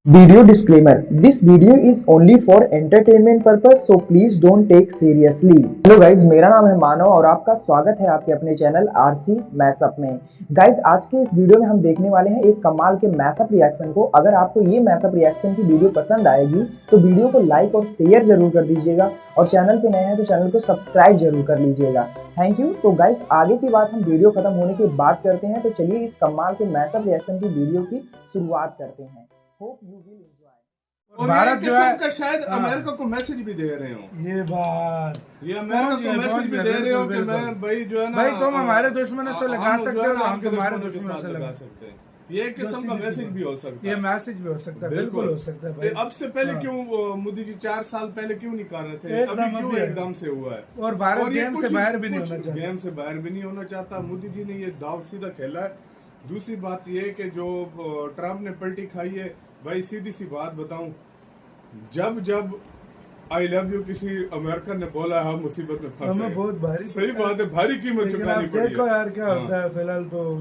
Video disclaimer: This video is only for entertainment purpose, so please don't take seriously. Hello guys, मेरा नाम है मानव और आपका स्वागत है आपके अपने चैनल आरसी मैशअप में। गाइज, आज के इस वीडियो में हम देखने वाले हैं एक कमाल के मैशअप रिएक्शन को। अगर आपको ये मैशअप रिएक्शन की वीडियो पसंद आएगी तो वीडियो को लाइक और शेयर जरूर कर दीजिएगा और चैनल पे नए हैं तो चैनल को सब्सक्राइब जरूर कर लीजिएगा। Thank you. तो गाइज, आगे की बात हम वीडियो खत्म होने के बाद करते हैं, तो चलिए इस कमाल के मैशअप रिएक्शन की वीडियो की शुरुआत करते हैं। Hope you will enjoy. और भारत जो है का शायद अमेरिका को मैसेज भी दे रहे हो। ये बात ये अमेरिका को मैसेज भी दे रहे हो कि मैं भाई जो है ना, भाई तुम हमारे दुश्मनों से लगा सकते हो, हम तुम्हारे दुश्मनों से लगा सकते हैं। ये एक किस्म का मैसेज भी हो सकता है। ये मैसेज भी हो सकता है, बिल्कुल हो सकता है भाई। अब से पहले क्यों मोदी जी 4 साल पहले क्यों नहीं कर रहे थे? अभी क्यों एकदम से हुआ है? और भारत गेम से बाहर भी नहीं होना चाहता। गेम से बाहर भी नहीं होना चाहता। मोदी जी ने ये दाव सीधा खेला है। दूसरी बात ये कि जो ट्रम्प ने पलटी खाई है, भाई सीधी सी बात बताऊं, जब आई लव यू किसी अमेरिकन ने बोला हम मुसीबत में फंस गए। बहुत भारी, सही बात है, भारी कीमत चुकानी पड़ी। देखो यार क्या होता है फिलहाल तो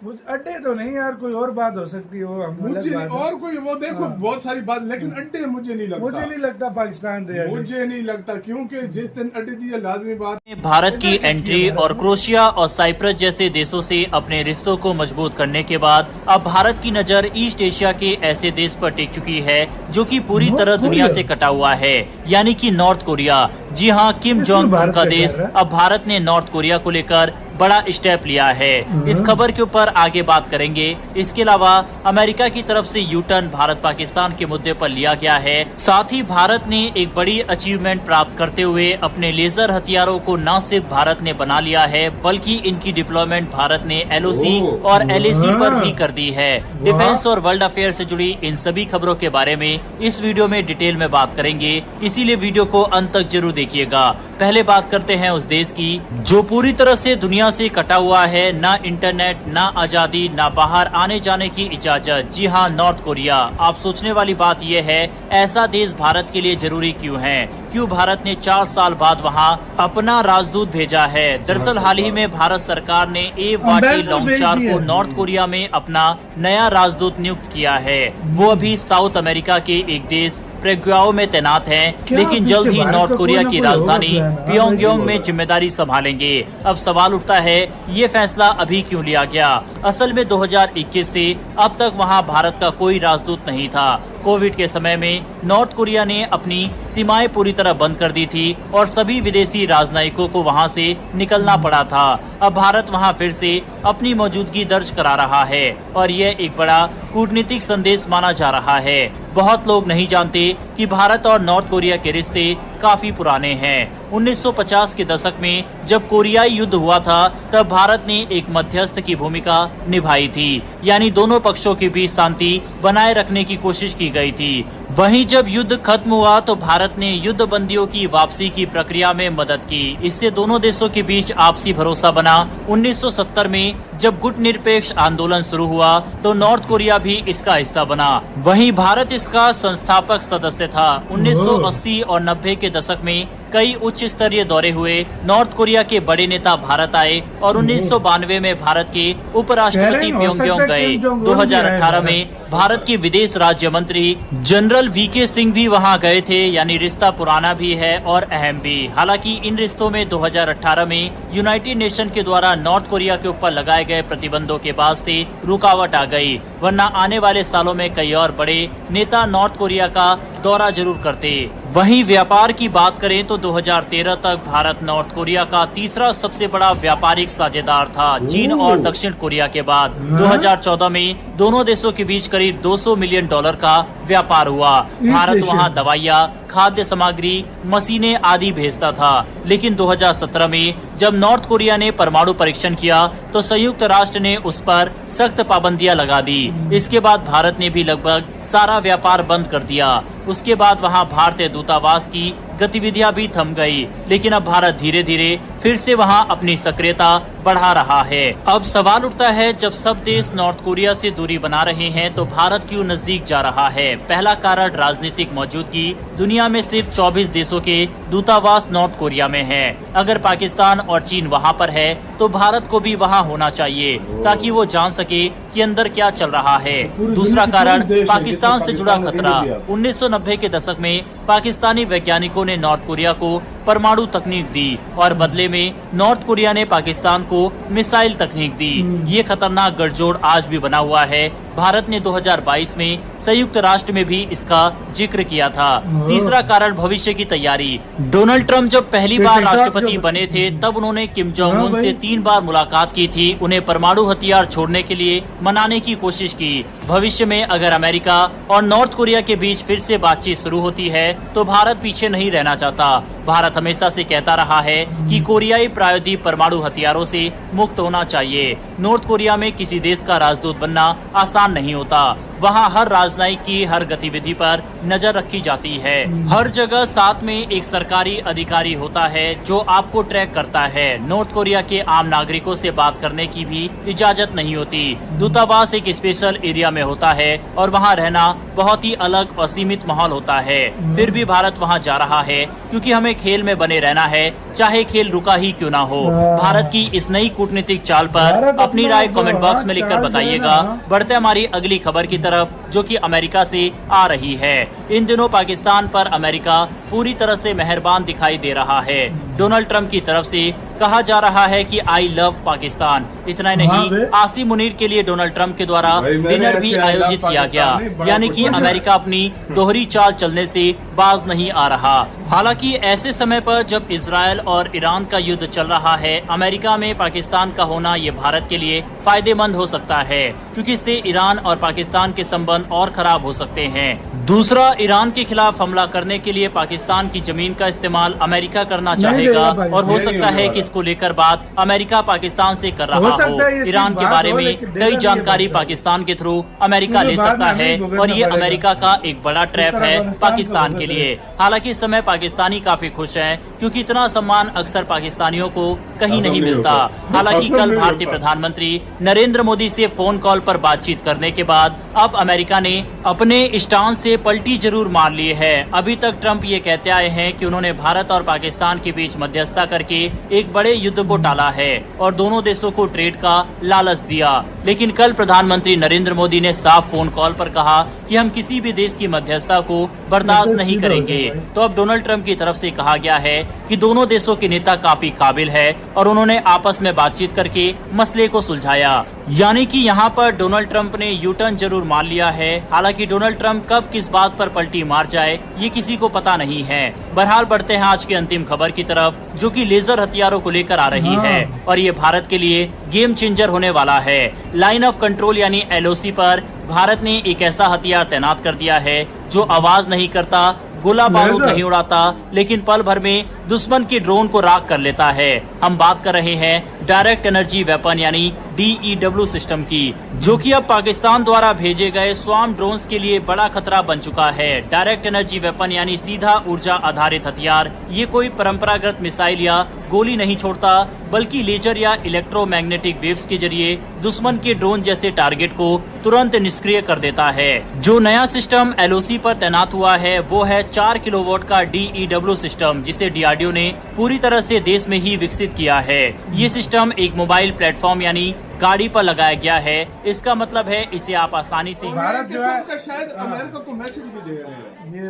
मुझे अड्डे तो नहीं यार, कोई और बात हो सकती है वो मुझे और कोई वो देखो बहुत सारी बात, लेकिन अड्डे मुझे नहीं लगता पाकिस्तान दे, मुझे नहीं लगता, क्योंकि जिस दिन अड्डे दिए लाजमी बात। भारत की एंट्री और क्रोएशिया और साइप्रस जैसे देशों से अपने रिश्तों को मजबूत करने के बाद अब भारत की नजर ईस्ट एशिया के ऐसे देश पर टिक चुकी है जो कि पूरी तरह दुनिया से कटा हुआ है, यानी कि नॉर्थ कोरिया। जी हाँ, किम जोंग उन का देश। अब भारत ने नॉर्थ कोरिया को लेकर बड़ा स्टेप लिया है। इस खबर के ऊपर आगे बात करेंगे। इसके अलावा अमेरिका की तरफ से यू टर्न भारत पाकिस्तान के मुद्दे पर लिया गया है। साथ ही भारत ने एक बड़ी अचीवमेंट प्राप्त करते हुए अपने लेजर हथियारों को न सिर्फ भारत ने बना लिया है, बल्कि इनकी डिप्लॉयमेंट भारत ने एलओसी और एलएसी पर भी कर दी है। डिफेंस और वर्ल्ड अफेयर से जुड़ी इन सभी खबरों के बारे में इस वीडियो में डिटेल में बात करेंगे, इसीलिए वीडियो को अंत तक जरूर देखिएगा। पहले बात करते हैं उस देश की जो पूरी तरह से दुनिया से कटा हुआ है, ना इंटरनेट, ना आजादी, ना बाहर आने जाने की इजाजत। जी हाँ, नॉर्थ कोरिया। आप सोचने वाली बात यह है, ऐसा देश भारत के लिए जरूरी क्यों है? क्यों भारत ने 4 साल बाद वहां अपना राजदूत भेजा है? दरअसल हाल ही में भारत सरकार ने वाटी लोंगचार को नॉर्थ कोरिया में अपना नया राजदूत नियुक्त किया है। वो अभी साउथ अमेरिका के एक देश प्रेग्याओ में तैनात हैं, लेकिन जल्द ही नॉर्थ कोरिया की राजधानी प्योंगयांग में जिम्मेदारी संभालेंगे। अब सवाल उठता है, ये फैसला अभी क्यों लिया गया? असल में 2021 से अब तक वहां भारत का कोई राजदूत नहीं था। कोविड के समय में नॉर्थ कोरिया ने अपनी सीमाएं पूरी तरह बंद कर दी थी और सभी विदेशी राजनयिकों को वहां से निकलना पड़ा था। अब भारत वहां फिर से अपनी मौजूदगी दर्ज करा रहा है और यह एक बड़ा कूटनीतिक संदेश माना जा रहा है। बहुत लोग नहीं जानते कि भारत और नॉर्थ कोरिया के रिश्ते काफी पुराने हैं। 1950 के दशक में जब कोरियाई युद्ध हुआ था, तब भारत ने एक मध्यस्थ की भूमिका निभाई थी, यानी दोनों पक्षों के बीच शांति बनाए रखने की कोशिश की गई थी। वहीं जब युद्ध खत्म हुआ तो भारत ने युद्ध बंदियों की वापसी की प्रक्रिया में मदद की। इससे दोनों देशों के बीच आपसी भरोसा बना। 1970 में जब गुटनिरपेक्ष आंदोलन शुरू हुआ तो नॉर्थ कोरिया भी इसका हिस्सा बना। वहीं भारत इसका संस्थापक सदस्य था। 1980 और 90 के दशक में कई उच्च स्तरीय दौरे हुए। नॉर्थ कोरिया के बड़े नेता भारत आए और 1992 में भारत के उपराष्ट्रपति प्योंगयांग गए। 2018 में भारत के विदेश राज्य मंत्री जनरल वीके सिंह भी वहां गए थे, यानी रिश्ता पुराना भी है और अहम भी। हालांकि इन रिश्तों में 2018 में यूनाइटेड नेशन के द्वारा नॉर्थ कोरिया के ऊपर लगाए गए प्रतिबंधों के बाद से रुकावट आ गई, वरना आने वाले सालों में कई और बड़े नेता नॉर्थ कोरिया का दौरा जरूर करते। वहीं व्यापार की बात करें तो 2013 तक भारत नॉर्थ कोरिया का तीसरा सबसे बड़ा व्यापारिक साझेदार था, चीन और दक्षिण कोरिया के बाद। 2014 में दोनों देशों के बीच करीब $200 मिलियन का व्यापार हुआ। भारत वहां दवाइयाँ, खाद्य सामग्री, मशीनें आदि भेजता था। लेकिन 2017 में जब नॉर्थ कोरिया ने परमाणु परीक्षण किया तो संयुक्त राष्ट्र ने उस पर सख्त पाबंदियां लगा दी। इसके बाद भारत ने भी लगभग सारा व्यापार बंद कर दिया। उसके बाद वहां भारतीय दूतावास की गतिविधियां भी थम गई। लेकिन अब भारत धीरे धीरे फिर से वहां अपनी सक्रियता बढ़ा रहा है। अब सवाल उठता है, जब सब देश नॉर्थ कोरिया से दूरी बना रहे हैं तो भारत क्यों नजदीक जा रहा है? पहला कारण राजनीतिक मौजूदगी। दुनिया में सिर्फ 24 देशों के दूतावास नॉर्थ कोरिया में है। अगर पाकिस्तान और चीन वहां पर है तो भारत को भी वहां होना चाहिए ताकि वो जान सके कि अंदर क्या चल रहा है। दूसरा कारण पाकिस्तान से जुड़ा खतरा। 1990 के दशक में पाकिस्तानी वैज्ञानिकों ने नॉर्थ कोरिया को परमाणु तकनीक दी और बदले में नॉर्थ कोरिया ने पाकिस्तान को मिसाइल तकनीक दी। ये खतरनाक गठजोड़ आज भी बना हुआ है। भारत ने 2022 में संयुक्त राष्ट्र में भी इसका जिक्र किया था। तीसरा कारण भविष्य की तैयारी। डोनाल्ड ट्रंप जब पहली बार राष्ट्रपति बने थे तब उन्होंने किम जोंग उन से 3 बार मुलाकात की थी। उन्हें परमाणु हथियार छोड़ने के लिए मनाने की कोशिश की। भविष्य में अगर अमेरिका और नॉर्थ कोरिया के बीच फिर से बातचीत शुरू होती है तो भारत पीछे नहीं रहना चाहता। भारत हमेशा से कहता रहा है कि कोरियाई प्रायोजित परमाणु हथियारों से मुक्त होना चाहिए। नॉर्थ कोरिया में किसी देश का राजदूत बनना आसान नहीं होता। वहाँ हर राजनयिक की हर गतिविधि पर नजर रखी जाती है। हर जगह साथ में एक सरकारी अधिकारी होता है जो आपको ट्रैक करता है। नॉर्थ कोरिया के आम नागरिकों से बात करने की भी इजाजत नहीं होती। दूतावास एक स्पेशल एरिया में होता है और वहाँ रहना बहुत ही अलग और सीमित माहौल होता है। फिर भी भारत वहाँ जा रहा है क्योंकि हमें खेल में बने रहना है, चाहे खेल रुका ही क्यों ना हो। भारत की इस नई कूटनीतिक चाल पर अपनी राय कमेंट बॉक्स में लिखकर बताइएगा। बढ़ते हमारी अगली खबर की तरफ जो कि अमेरिका से आ रही है। इन दिनों पाकिस्तान पर अमेरिका पूरी तरह से मेहरबान दिखाई दे रहा है। डोनाल्ड ट्रंप की तरफ से कहा जा रहा है कि आई लव पाकिस्तान। इतना ही नहीं, आसिम मुनीर के लिए डोनाल्ड ट्रंप के द्वारा डिनर भी आयोजित किया गया। यानी कि अमेरिका अपनी दोहरी चाल चलने से बाज नहीं आ रहा। हालांकि ऐसे समय पर जब इजराइल और ईरान का युद्ध चल रहा है, अमेरिका में पाकिस्तान का होना ये भारत के लिए फायदेमंद हो सकता है क्योंकि इससे ईरान और पाकिस्तान के संबंध और खराब हो सकते हैं। दूसरा, ईरान के खिलाफ हमला करने के लिए पाकिस्तान की जमीन का इस्तेमाल अमेरिका करना चाहेगा और हो सकता है कि इसको लेकर बात अमेरिका पाकिस्तान से कर रहा हो। ईरान के बारे में कई जानकारी पाकिस्तान के थ्रू अमेरिका ले सकता है और ये अमेरिका का एक बड़ा ट्रैप है पाकिस्तान के लिए। हालांकि इस समय पाकिस्तानी काफी खुश हैं क्योंकि इतना सम्मान अक्सर पाकिस्तानियों को कहीं नहीं मिलता। हालांकि कल भारतीय प्रधानमंत्री नरेंद्र मोदी से फोन कॉल पर बातचीत करने के बाद अब अमेरिका ने अपने स्टांस से पलटी जरूर मार ली है। अभी तक ट्रंप ये कहते आए हैं कि उन्होंने भारत और पाकिस्तान के बीच मध्यस्थता करके एक बड़े युद्ध को टाला है और दोनों देशों को ट्रेड का लालच दिया। लेकिन कल प्रधानमंत्री नरेंद्र मोदी ने साफ फोन कॉल पर कहा कि हम किसी भी देश की मध्यस्थता को बर्दाश्त नहीं करेंगे। तो अब डोनाल्ड ट्रंप की तरफ से कहा गया है कि दोनों देशों के नेता काफी काबिल है और उन्होंने आपस में बातचीत करके मसले को सुलझाया। यानी कि यहाँ पर डोनाल्ड ट्रंप ने यू टर्न जरूर मान लिया है। हालांकि डोनाल्ड ट्रंप कब किस बात पर पलटी मार जाए ये किसी को पता नहीं है। बहरहाल बढ़ते हैं आज की अंतिम खबर की तरफ जो कि लेजर हथियारों को लेकर आ रही है और ये भारत के लिए गेम चेंजर होने वाला है। लाइन ऑफ कंट्रोल यानी LOC पर भारत ने एक ऐसा हथियार तैनात कर दिया है जो आवाज नहीं करता, गोला बारूद नहीं उड़ाता, लेकिन पल भर में दुश्मन के ड्रोन को राख कर लेता है। हम बात कर रहे हैं डायरेक्ट एनर्जी वेपन यानी DEW सिस्टम की, जो कि अब पाकिस्तान द्वारा भेजे गए स्वार्म ड्रोन्स के लिए बड़ा खतरा बन चुका है। डायरेक्ट एनर्जी वेपन यानी सीधा ऊर्जा आधारित हथियार ये कोई परंपरागत मिसाइल या गोली नहीं छोड़ता बल्कि लेजर या इलेक्ट्रोमैग्नेटिक वेव्स के जरिए दुश्मन के ड्रोन जैसे टारगेट को तुरंत निष्क्रिय कर देता है। जो नया सिस्टम LOC पर तैनात हुआ है वो है 4 किलोवाट का DEW सिस्टम जिसे DRDO ने पूरी तरह से देश में ही विकसित किया है। ये सिस्टम एक मोबाइल प्लेटफॉर्म यानी गाड़ी पर लगाया गया है। इसका मतलब है इसे आप आसानी से भारत जो है का शायद अमेरिका को मैसेज भी दे रहे हैं।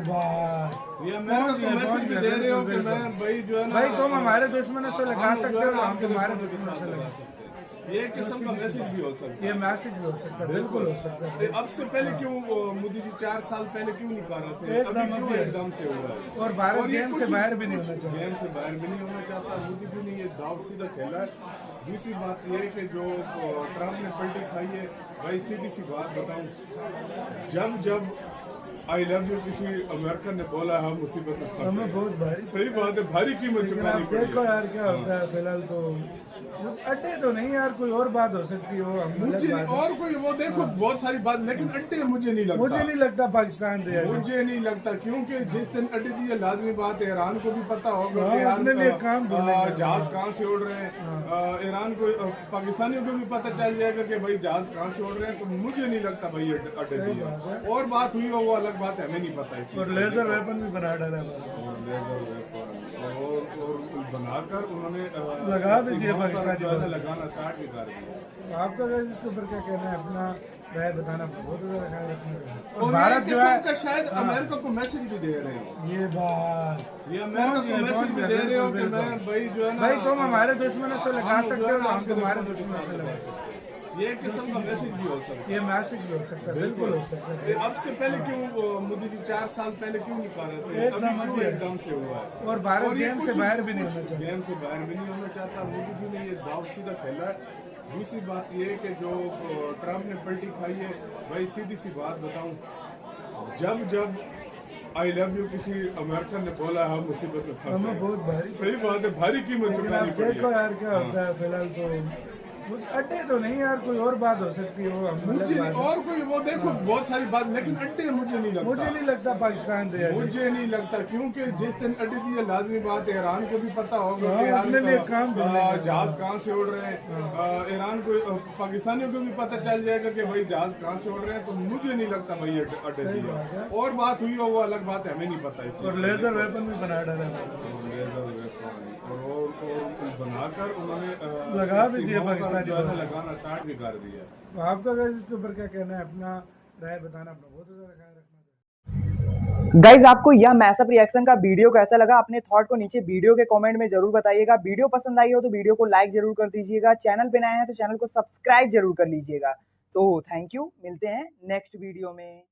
ये अमेरिका को मैसेज भी दे रहे हो कि मैं भाई जो है ना भाई तुम हमारे दुश्मनों से लगा सकते हो, हम तुम्हारे दुश्मनों से लगा सकते हैं। ये किस्म का मैसेज भी हो सकता है। ये मैसेज भी हो सकता है, बिल्कुल हो सकता है। अब से पहले क्यों मोदी जी 4 साल पहले क्यों नहीं कर रहे थे? अभी क्यों एकदम से हो रहा है? और भारत गेम से बाहर भी नहीं होना चाहिए। गेम से बाहर भी नहीं होना चाहता। मोदी जी ने ये दाव सीधा खेला है। दूसरी बात ये कि जो ट्रंप ने पलटी खाई है, भाई सीधी सी बात बताऊं, जब आई लव यू किसी अमेरिकन ने बोला हम मुसीबत में फंसे। हमें बहुत भारी, सही बात है, भारी कीमत चुकानी पड़ी। देखो यार क्या होता है। फिलहाल तो अड्डे तो नहीं यार, कोई और बात हो सकती हो, मुझे और कोई वो देखो बहुत सारी बात, लेकिन अड्डे मुझे नहीं लगता। मुझे नहीं लगता पाकिस्तान दे मुझे नहीं लगता, क्योंकि जिस दिन अड्डे दी है लाजमी बात है, ईरान को भी पता होगा कि अपने लिए काम जहाज कहाँ से उड़ रहे हैं, ईरान को पाकिस्तानियों को भी पता चल जाएगा कि भाई जहाज कहाँ से उड़ रहे हैं। तो मुझे नहीं लगता भाई अड्डे दी है। और बात हुई हो वो अलग बात है, हमें नहीं पता है। और लेजर वेपन भी बना डाला और बनाकर उन्होंने लगा भी दिया, पाकिस्तान जो है लगाना स्टार्ट भी कर दिया। आपका वैसे इसके ऊपर क्या कहना है, अपना राय बताना बहुत ज़्यादा ख्याल रखना। और भारत जो है का शायद अमेरिका को मैसेज भी दे रहे हो, ये बात ये अमेरिका को मैसेज भी दे रहे हो कि मैं भाई जो है ना, भाई तुम हमारे दुश्मनों से लगा सकते हो, हम तुम्हारे दुश्मनों से लगा सकते हो। ये किस्म का मैसेज भी हो सकता है, ये मैसेज भी हो सकता है, बिल्कुल हो सकता है। अब से पहले क्यों मोदी जी 4 साल पहले क्यों नहीं कर रहे थे, अभी क्यों एकदम से हुआ है। और भारत गेम से बाहर भी नहीं होना चाहिए, गेम से बाहर भी नहीं होना चाहता। मोदी जी ने ये दाव सीधा खेला है। दूसरी बात ये कि जो ट्रम्प ने पलटी खाई है, भाई सीधी सी बात बताऊं, जब जब आई लव यू किसी अमेरिकन ने बोला हम मुसीबत में फंसे, हमें बहुत भारी, सही बात है, भारी कीमत चुकानी पड़ी देखो यार क्या होता है। फिलहाल तो अड्डे तो नहीं यार, कोई और बात हो सकती हो, मुझे और कोई वो देखो बहुत सारी बात, लेकिन अड्डे मुझे नहीं लगता। मुझे नहीं लगता पाकिस्तान दे, मुझे नहीं लगता, क्योंकि जिस दिन अड्डे दी है लाजमी बात है, ईरान को भी पता होगा कि अपने लिए काम जहाज कहाँ से उड़ रहे हैं, ईरान को पाकिस्तानियों को भी पता चल जाएगा कि भाई जहाज कहाँ से उड़ रहे हैं। तो मुझे नहीं लगता भाई अड्डे दी है। और बात हुई हो वो अलग बात है, हमें नहीं पता है। और लेजर वेपन भी बना डाला, और बनाकर उन्होंने लगा भी दिया, पाकिस्तान जो है लगाना स्टार्ट भी कर दिया। तो आपका वैसे इसके ऊपर क्या कहना है, अपना राय बताना, अपना बहुत ज़्यादा ख्याल रखना। गाइज आपको यह मैसअप रिएक्शन का वीडियो कैसा लगा, अपने थॉट को नीचे वीडियो के कमेंट में जरूर बताइएगा। वीडियो पसंद आई हो तो वीडियो को लाइक जरूर कर दीजिएगा। चैनल पे नए हैं तो चैनल को सब्सक्राइब जरूर कर लीजिएगा। तो थैंक यू, मिलते हैं नेक्स्ट वीडियो में।